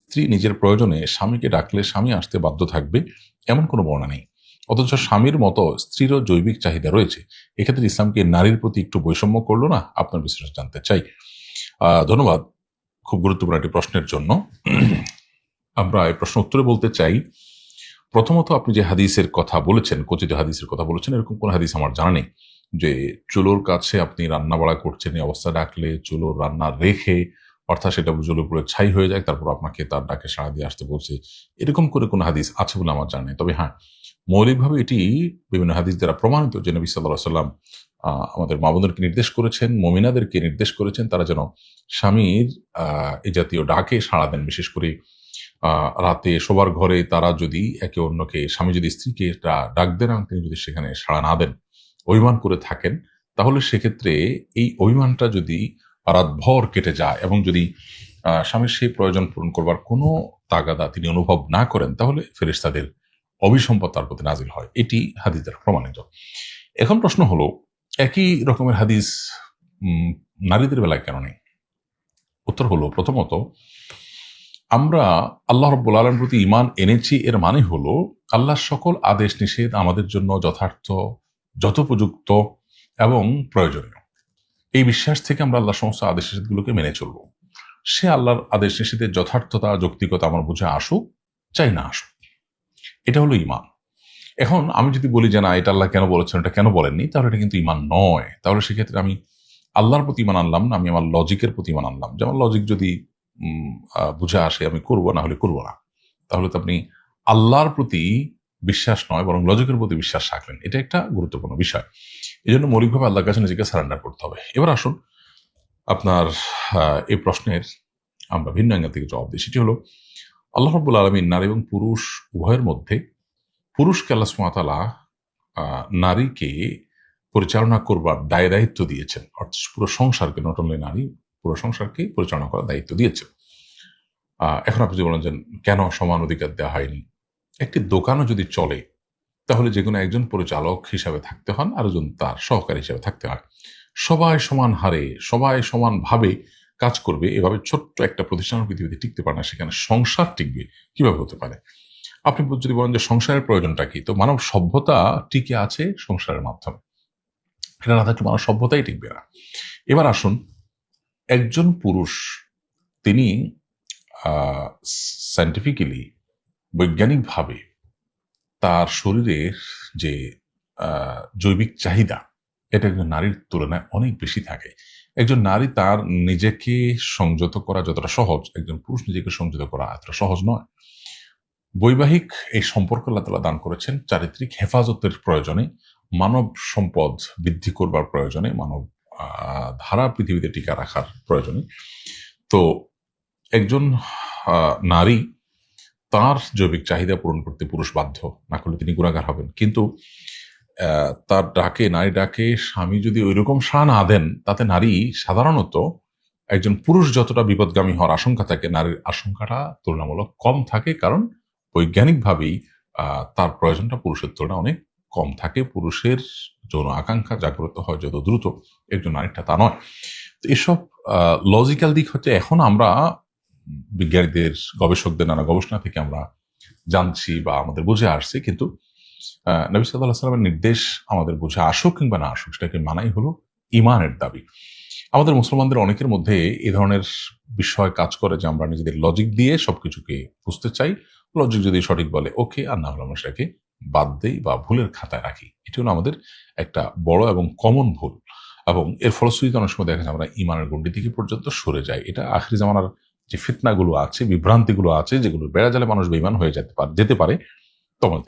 স্ত্রী নিজের প্রয়োজনে স্বামীকে ডাকলে স্বামী আসতে বাধ্য থাকবে এমন কোনো বর্ণনা নেই। অথচ স্বামীর মতো স্ত্রীরও জৈবিক চাহিদা রয়েছে। এক্ষেত্রে ইসলামকে নারীর প্রতি একটু বৈষম্য করলো না? আপনার বিশ্লেষণ জানতে চাই। ধন্যবাদ খুব গুরুত্বপূর্ণ একটি প্রশ্নের জন্য। আমরা এই প্রশ্ন উত্তরে বলতে চাই, প্রথমত আপনি যে হাদিসের কথা বলেছেন, কথিত হাদিসের কথা বলেছেন, এরকম কোন হাদিস আমার জানা নেই যে চুলোর কাছে আপনি রান্না বাড়া করছেন, এই অবস্থা ডাকলে চুলোর রান্না রেখে, অর্থাৎ সেটা চুলোর উপরে ছাই হয়ে যায়, তারপর আপনাকে তার ডাকে সাড়া দিয়ে আসতে বলছে, এরকম করে কোন হাদিস আছে বলে আমার জানা নেই। তবে হ্যাঁ, মৌলিকভাবে এটি বিভিন্ন হাদিস দ্বারা প্রমাণিত যে নবী সাল্লাল্লাহু আলাইহি ওয়াসাল্লাম আমাদের মা বোনদেরকে নির্দেশ করেছেন, মুমিনাদেরকে নির্দেশ করেছেন, তারা যেন স্বামীর এই জাতীয় ডাকে সাড়া দেন। বিশেষ করে রাতে শোবার ঘরে তারা যদি একে অন্যকে, স্বামী যদি স্ত্রীকে ডাক দেন এবং তিনি যদি সেখানে সাড়া না দেন, অভিমান করে থাকেন, তাহলে সেক্ষেত্রে এই অভিমানটা যদি রাতভর কেটে যায় এবং যদি স্বামীর সেই প্রয়োজন পূরণ করবার কোনো তাগাদা তিনি অনুভব না করেন, তাহলে ফেরেশতাদের অভিসম্পদ তার প্রতি নাজিল হয়। এটি হাদিস দ্বারা প্রমাণিত। এখন প্রশ্ন হলো, একই রকমের হাদিস নারীদের বেলায় কেন নেই? উত্তর হলো, প্রথমত আমরা আল্লাহ রাব্বুল আলামিনের প্রতি ঈমান এনেছি, এর মানে হলো আল্লাহর সকল আদেশ নিষেধ আমাদের জন্য যথার্থ, যথোপযুক্ত এবং প্রয়োজনীয়। এই বিশ্বাস থেকে আমরা আল্লাহর সমস্ত আদেশ নিষেধগুলোকে মেনে চলব। সে আল্লাহর আদেশ নিষেধের যথার্থতা, যৌক্তিকতা আমার বুঝে আসুক, চাই না আসুক। এটা হলো ঈমান। এখন আমি যদি বলি যে না, এটা আল্লাহ কেন বলেছেন, এটা কেন বলেননি, তাহলে এটা কিন্তু ঈমান নয়। তাহলে সেক্ষেত্রে আমি আল্লাহর প্রতি ঈমান আনলাম না, আমি আমার লজিকের প্রতি ঈমান আনলাম। যেমন লজিক যদি বুঝে আসে আমি করব, না হলে করব না। তাহলে তো আপনি আল্লাহর প্রতি বিশ্বাস নয়, বরং লজিকের প্রতি বিশ্বাস রাখলেন। এটা একটা গুরুত্বপূর্ণ বিষয়। এই জন্য মৌলিকভাবে আল্লাহর কাছে নিজেকে সারেন্ডার করতে হবে। এবার আসুন আপনার এই প্রশ্নের আমরা ভিন্ন অ্যাঙ্গেল থেকে জবাব দিই। সেটি হলো, আল্লাহ রাব্বুল আলামিন নারী এবং পুরুষ উভয়ের মধ্যে পুরুষকে আল্লাহ সুবহানাহু ওয়া তাআলা নারীকে পরিচালনা করবার দায়িত্ব দিয়েছেন। অর্থাৎ পুরো সংসারকে, নট অনলি নারী, পুরো সংসারকে পরিচালনা করার দায়িত্ব দিয়েছেন। এখন আপনি যদি বলেন যে কেন সমান অধিকার দেওয়া হয়নি? একটি দোকানও যদি চলে, তাহলে যে কোনো একজন পরিচালক হিসাবে থাকতে হন, আরেকজন তার সহকারী হিসাবে থাকতে হয়। সবাই সমান হারে, সবাই সমানভাবে কাজ করবে, এভাবে ছোট্ট একটা প্রতিষ্ঠান পৃথিবীতে টিকতে পারে না। সেখানে সংসার টিকবে কিভাবে হতে পারে? আপনি যদি বলেন যে সংসারের প্রয়োজনটা কি, তো মানব সভ্যতা টিকে আছে সংসারের মাধ্যমে। এটা না থাকলে মানব সভ্যতাই টিকবে না। এবার আসুন, একজন পুরুষ তিনি সায়েন্টিফিক্যালি, বৈজ্ঞানিকভাবে তার শরীরের যে জৈবিক চাহিদা, এটা একজন নারীর তুলনায় অনেক বেশি থাকে। একজন নারী তার নিজেকে সংযত করা যতটা সহজ, একজন পুরুষ নিজেকে সংযত করা এতটা সহজ নয়। বৈবাহিক এই সম্পর্ক আল্লাহ তাআলা দান করেছেন চারিত্রিক হেফাজতের প্রয়োজনে, মানব সম্পদ বৃদ্ধি করবার প্রয়োজনে, মানব ধারা পৃথিবীতে টিকা রাখার প্রয়োজনে। তো একজন নারী তার জৈবিক চাহিদা পূরণ করতে পুরুষ বাধ্য, না করলে তিনি গুনাহগার হবেন। কিন্তু তার ডাকে, নারী ডাকে স্বামী যদি ওইরকম সাড়া না দেন, তাতে নারী সাধারণত একজন পুরুষ যতটা বিপদগামী হওয়ার আশঙ্কা থাকে, নারীর আশঙ্কাটা তুলনামূলক কম থাকে। কারণ বৈজ্ঞানিকভাবেই তার প্রয়োজনটা পুরুষের তুলনায় অনেক কম থাকে। পুরুষের যৌন আকাঙ্ক্ষা জাগ্রত হয় যত দ্রুত, একজন নারীটা তা নয়। তো এসব লজিক্যাল দিক হচ্ছে এখন আমরা বিজ্ঞানীদের, গবেষকদের নানা গবেষণা থেকে আমরা জানছি বা আমাদের বুঝে আসছি। কিন্তু নবী সাল্লাল্লাহু আলাইহি ওয়াসাল্লামের নির্দেশ আমাদের বুঝে আসুক কিংবা না আসুক, সেটাকে মানাই হলো ঈমানের দাবি। আমাদের মুসলমানদের অনেকের মধ্যে এই ধরনের বিষয় কাজ করে যে আমরা নিজেদের লজিক দিয়ে সবকিছুকে বুঝতে চাই। লজিক যদি সঠিক বলে ওকে, আর না হলে আমরা সেটাকে বাদ দেই বা ভুলের খাতায় রাখি। এটি হলো আমাদের একটা বড় এবং কমন ভুল, এবং এর ফলশ্রুতিতে অনেক সময় দেখা যায় আমরা ঈমানের গণ্ডি থেকে পর্যন্ত সরে যাই। এটা আখিরি জামানার যে ফিতনাগুলো আছে, বিভ্রান্তিগুলো আছে, যেগুলো বেড়া জালে মানুষ বেঈমান হয়ে যেতে পারে, তখন